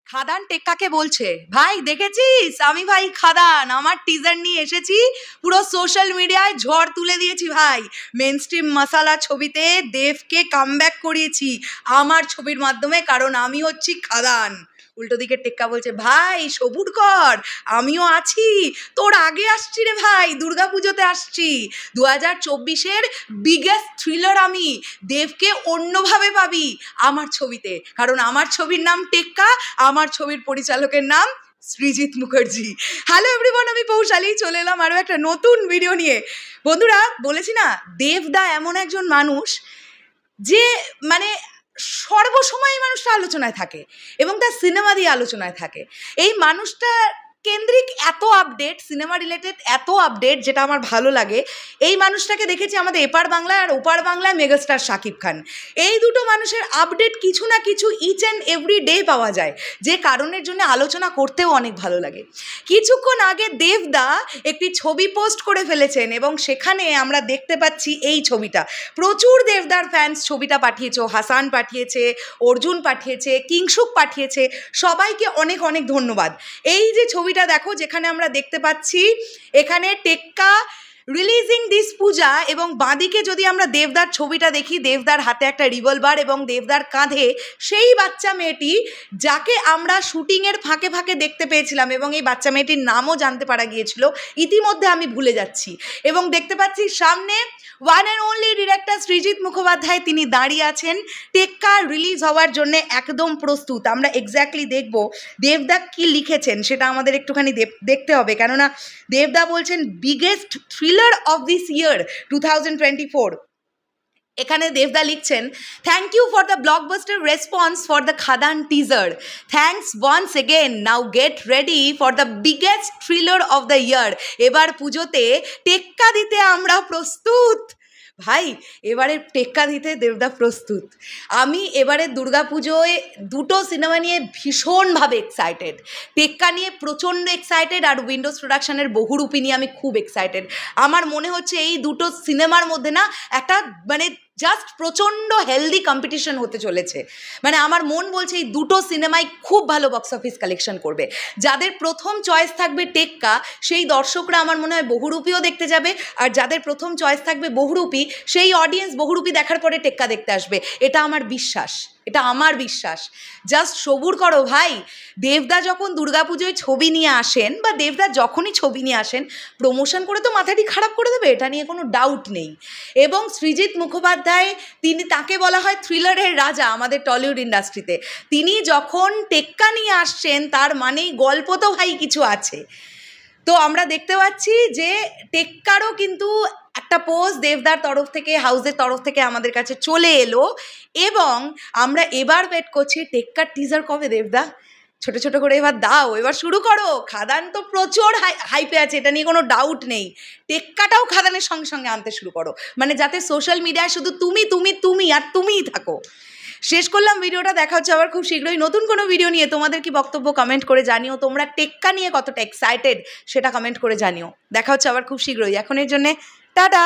খাদান টেক্কাকে বলছে, ভাই দেখেছিস আমি ভাই খাদান আমার টিজার নিয়ে এসেছি, পুরো সোশ্যাল মিডিয়ায় ঝড় তুলে দিয়েছি ভাই, মেনস্ট্রিম মাসালা ছবিতে দেবকে কামব্যাক করিয়েছি আমার ছবির মাধ্যমে, কারণ আমি হচ্ছি খাদান। উল্টো দিকে টেক্কা বলছে, ভাই সবুর কর, আমিও আছি, তোর আগে আসছি রে ভাই, দুর্গাপুজোতে আসছি, 2024-এর বিগেস্ট থ্রিলার আমি, দেবকে অন্যভাবে পাবি আমার ছবিতে, কারণ আমার ছবির নাম টেক্কা, আমার ছবির পরিচালকের নাম সৃজিত মুখার্জি। হ্যালো এভরিওয়ান, আমি পৌশালী, চলে এলাম আরও একটা নতুন ভিডিও নিয়ে। বন্ধুরা, বলেছি না, দেবদা এমন একজন মানুষ যে মানে সর্বসময় মানুষটা আলোচনায় থাকে এবং তার সিনেমা দিয়ে আলোচনায় থাকে। এই মানুষটা কেন্দ্রিক এত আপডেট, সিনেমা রিলেটেড এত আপডেট, যেটা আমার ভালো লাগে। এই মানুষটাকে দেখেছি আমাদের এপার বাংলায় আর ওপার বাংলায় মেগাস্টার শাকিব খান। এই দুটো মানুষের আপডেট কিছু না কিছু ইচ অ্যান্ড এভরি ডে পাওয়া যায়, যে কারণের জন্য আলোচনা করতেও অনেক ভালো লাগে। কিছুক্ষণ আগে দেবদা একটি ছবি পোস্ট করে ফেলেছেন এবং সেখানে আমরা দেখতে পাচ্ছি এই ছবিটা। প্রচুর দেবদার ফ্যান্স ছবিটা পাঠিয়েছে, হাসান পাঠিয়েছে, অর্জুন পাঠিয়েছে, কিংশুক পাঠিয়েছে, সবাইকে অনেক অনেক ধন্যবাদ। এই যে ছবিটা দেখো, যেখানে আমরা দেখতে পাচ্ছি এখানে টেক্কা রিলিজিং দিস পূজা, এবং বাঁদিকে যদি আমরা দেবদার ছবিটা দেখি, দেবদার হাতে একটা রিভলভার এবং দেবদার কাঁধে সেই বাচ্চা মেয়েটি যাকে আমরা শুটিংয়ের ফাঁকে ফাঁকে দেখতে পেয়েছিলাম, এবং এই বাচ্চা মেয়েটির নামও জানতে পারা গিয়েছিল, ইতিমধ্যে আমি ভুলে যাচ্ছি। এবং দেখতে পাচ্ছি সামনে one and only director Srijit Mukhopadhyay, তিনি দাঁড়িয়ে আছেন টেক্কা রিলিজ হওয়ার জন্য একদম প্রস্তুত। আমরা এক্স্যাক্টলি দেখব দেবদা কি লিখেছেন, সেটা আমাদের একটুখানি দেখতে হবে, কেননা দেবদা বলছেন biggest thriller of this year 2024। এখানে দেবদা লিখছেন, thank you for the blockbuster response for the Khadaan teaser, thanks once again, now get ready for the biggest thriller of the year. এবার পুজোতে টেক্কা দিতে আমরা প্রস্তুত। ভাই, এবারে টেক্কা দিতে দেবদা প্রস্তুত। আমি এবারে দুর্গাপুজোয় দুটো সিনেমা নিয়ে ভীষণভাবে এক্সাইটেড। টেক্কা নিয়ে প্রচণ্ড এক্সাইটেড, আর উইন্ডোজ প্রোডাকশনের বহুরূপী নিয়ে আমি খুব এক্সাইটেড। আমার মনে হচ্ছে এই দুটো সিনেমার মধ্যে না একটা মানে জাস্ট প্রচণ্ড হেলদি কম্পিটিশন হতে চলেছে। মানে আমার মন বলছে এই দুটো সিনেমাই খুব ভালো বক্স অফিস কালেকশন করবে। যাদের প্রথম চয়েস থাকবে টেক্কা, সেই দর্শকরা আমার মনে হয় বহুরূপীও দেখতে যাবে, আর যাদের প্রথম চয়েস থাকবে বহুরূপী, সেই অডিয়েন্স বহুরূপী দেখার পরে টেক্কা দেখতে আসবে। এটা আমার বিশ্বাস, এটা আমার বিশ্বাস। জাস্ট সবুর করো ভাই। দেবদা যখন দুর্গাপুজোয় ছবি নিয়ে আসেন, বা দেবদা যখনই ছবি নিয়ে আসেন, প্রমোশন করে তো মাথাটি খারাপ করে দেবে, এটা নিয়ে কোনো ডাউট নেই। এবং সৃজিত মুখোপাধ্যায়, তাকে বলা হয় থ্রিলারের রাজা আমাদের টলিউড ইন্ডাস্ট্রিতে। তিনি যখন টেক্কা নিয়ে আসছেন, তার মানেই গল্প তো ভাই কিছু আছে। তো আমরা দেখতে পাচ্ছি যে টেক্কারও কিন্তু একটা পোস্ট দেবদার তরফ থেকে, হাউসের তরফ থেকে আমাদের কাছে চলে এলো, এবং আমরা এবার ওয়েট করছি টেক্কার টিজার কবে দেবদা, ছোট ছোট করে এবার দাও, এবার শুরু করো। খাদান তো প্রচুর হাইপে আছে, এটা নিয়ে কোনো ডাউট নেই। টেক্কাটাও খাদানের সঙ্গে সঙ্গে আনতে শুরু করো, মানে যাতে সোশ্যাল মিডিয়ায় শুধু তুমি তুমি তুমি আর তুমিই থাকো। শেষ করলাম ভিডিওটা, দেখা হচ্ছে আবার খুব শীঘ্রই নতুন কোনো ভিডিও নিয়ে। তোমাদের কি বক্তব্য কমেন্ট করে জানিও, তোমরা টেক্কা নিয়ে কতটা এক্সাইটেড সেটা কমেন্ট করে জানিও। দেখা হচ্ছে আবার খুব শীঘ্রই, এখনের জন্যে টাটা।